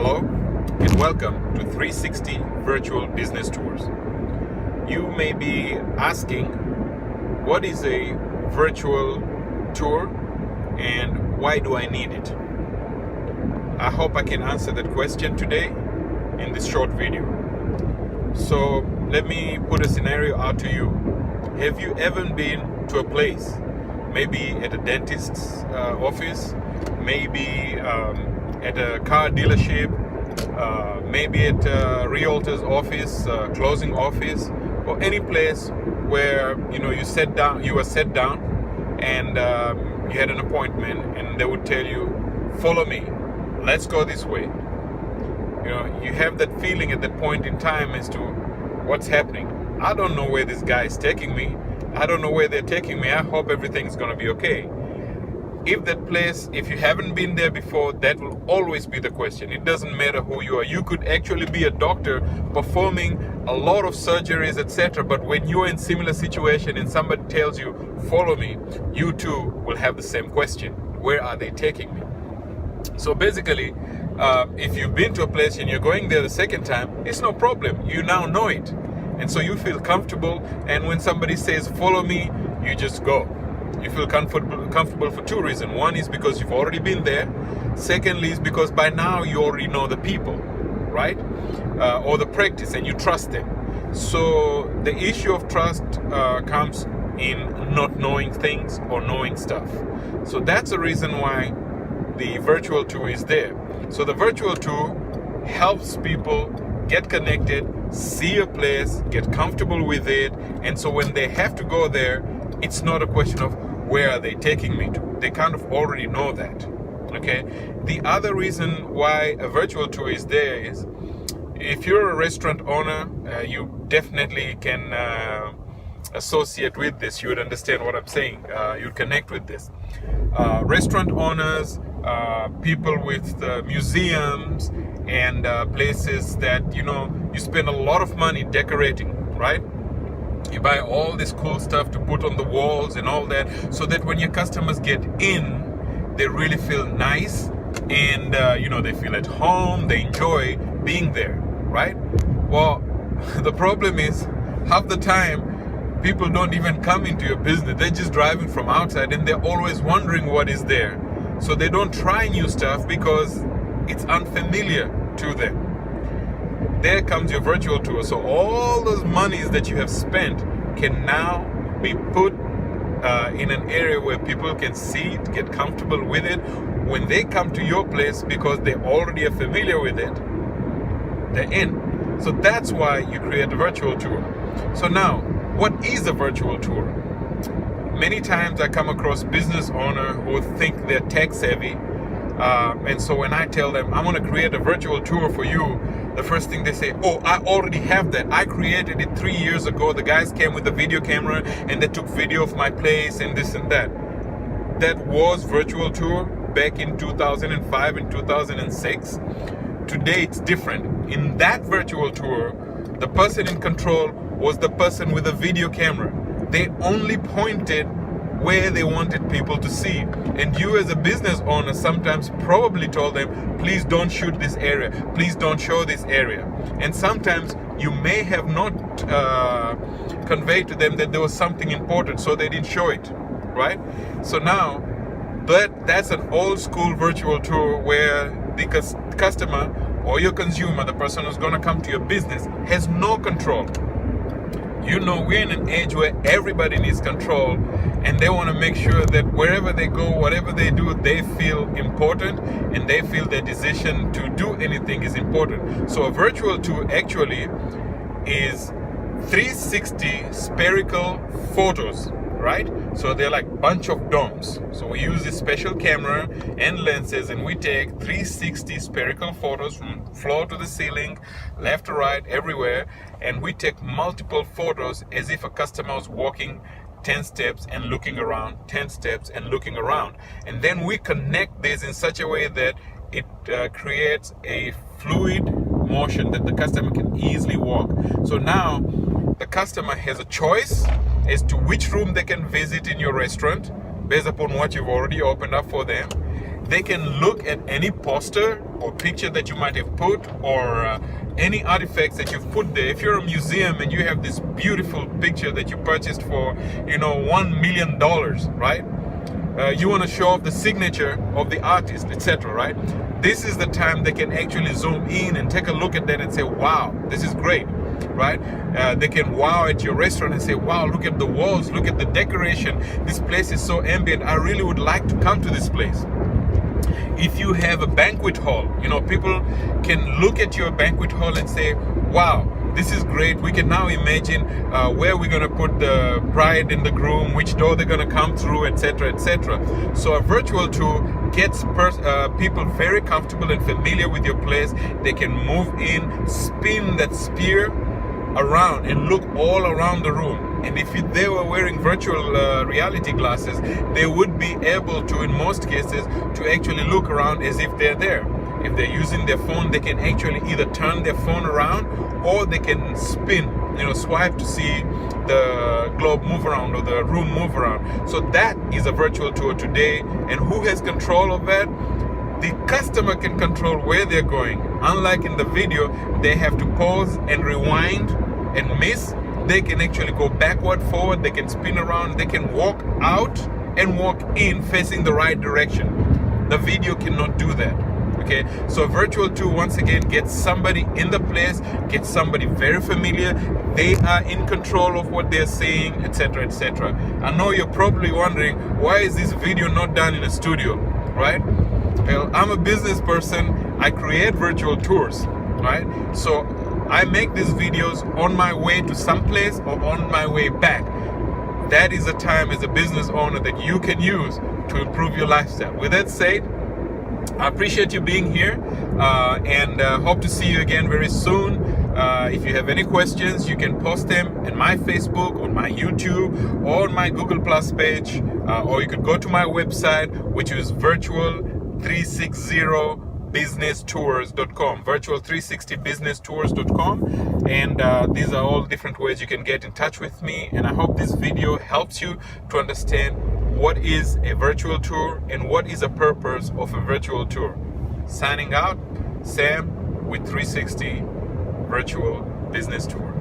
Hello and welcome to 360 Virtual Business Tours. You may be asking, what is a virtual tour and why do I need it? I hope I can answer that question today in this short video. So let me put a scenario out to you. Have you ever been to a place, maybe at a dentist's office, maybe at a car dealership, maybe at a realtor's office, closing office, or any place where you were set down, and you had an appointment, and they would tell you, "Follow me, let's go this way." You have that feeling at that point in time as to what's happening. I don't know where this guy is taking me. I don't know where they're taking me. I hope everything's going to be okay. If that place, if you haven't been there before, that will always be the question. It doesn't matter who you are. You could actually be a doctor performing a lot of surgeries, etc. But when you're in similar situation and somebody tells you, "Follow me," you too will have the same question. Where are they taking me? So basically, if you've been to a place and you're going there the second time, it's no problem. You now know it. And so you feel comfortable. And when somebody says, "Follow me," you just go. You feel comfortable for two reasons. One is because you've already been there. Secondly is because by now you already know the people, right? Or the practice, and you trust them. So the issue of trust comes in not knowing things or knowing stuff. So that's the reason why the virtual tour is there. So the virtual tour helps people get connected, see a place, get comfortable with it, and so when they have to go there, it's not a question of where are they taking me to. They kind of already know that. Okay. The other reason why a virtual tour is there is, if you're a restaurant owner, you definitely can associate with this. You would understand what I'm saying. You'd connect with this. Restaurant owners, people with museums and places that you spend a lot of money decorating, right? You buy all this cool stuff to put on the walls and all that, so that when your customers get in, they really feel nice and they feel at home, they enjoy being there, right? Well, the problem is, half the time people don't even come into your business. They're just driving from outside and they're always wondering what is there. So they don't try new stuff because it's unfamiliar to them. There comes your virtual tour. So all those monies that you have spent can now be put in an area where people can see it, get comfortable with it. When they come to your place, because they already are familiar with it, they're in. So that's why you create a virtual tour. So now, what is a virtual tour? Many times I come across business owners who think they're tech savvy. And so when I tell them, "I want to create a virtual tour for you," the first thing they say, "Oh, I already have that. I created it 3 years ago. The guys came with a video camera and they took video of my place and this and that." That was virtual tour back in 2005 and 2006. Today it's different. In that virtual tour, the person in control was the person with a video camera. They only pointed where they wanted people to see. And you as a business owner sometimes probably told them, "Please don't shoot this area. Please don't show this area." And sometimes you may have not conveyed to them that there was something important, so they didn't show it, right? So now, that's an old school virtual tour where the customer or your consumer, the person who's going to come to your business, has no control. We're in an age where everybody needs control, and they want to make sure that wherever they go, whatever they do, they feel important and they feel their decision to do anything is important. So a virtual tour actually is 360 spherical photos, right? So they're like a bunch of domes. So we use this special camera and lenses, and we take 360 spherical photos from floor to the ceiling, left to right, everywhere. And we take multiple photos as if a customer was walking 10 steps and looking around, 10 steps and looking around. And then we connect this in such a way that it creates a fluid motion that the customer can easily walk. So now the customer has a choice as to which room they can visit in your restaurant based upon what you've already opened up for them. they can look at any poster or picture that you might have put, or any artifacts that you've put there. If you're a museum and you have this beautiful picture that you purchased for, $1 million, right? You want to show off the signature of the artist, etc., right? This is the time they can actually zoom in and take a look at that and say, wow, this is great, right? They can wow at your restaurant and say, wow, look at the walls, look at the decoration. This place is so ambient. I really would like to come to this place. If you have a banquet hall, people can look at your banquet hall and say, wow, this is great. We can now imagine where we're going to put the bride and the groom, which door they're going to come through, etc., etc. So a virtual tour gets people very comfortable and familiar with your place. They can move in, spin that sphere around and look all around the room. And if they were wearing virtual reality glasses, they would be able to, in most cases, to actually look around as if they're there. If they're using their phone, they can actually either turn their phone around or they can spin, swipe to see the globe move around or the room move around. So that is a virtual tour today. And who has control of that? The customer can control where they're going. Unlike in the video, they have to pause and rewind and miss. They can actually go backward, forward, they can spin around, they can walk out and walk in facing the right direction. The video cannot do that. Okay, so a virtual tour once again gets somebody in the place, gets somebody very familiar. They are in control of what they're saying, etc., etc. I know you're probably wondering, why is this video not done in a studio, right? Well, I'm a business person. I create virtual tours, right? So I make these videos on my way to some place or on my way back. That is a time as a business owner that you can use to improve your lifestyle. With that said, I appreciate you being here and hope to see you again very soon. If you have any questions, you can post them in my Facebook, on my YouTube, or on my Google Plus page, or you could go to my website, which is virtual360businesstours.com, virtual360businesstours.com. And these are all different ways you can get in touch with me. And I hope this video helps you to understand what is a virtual tour and what is the purpose of a virtual tour. Signing out, Sam with 360 Virtual Business Tour.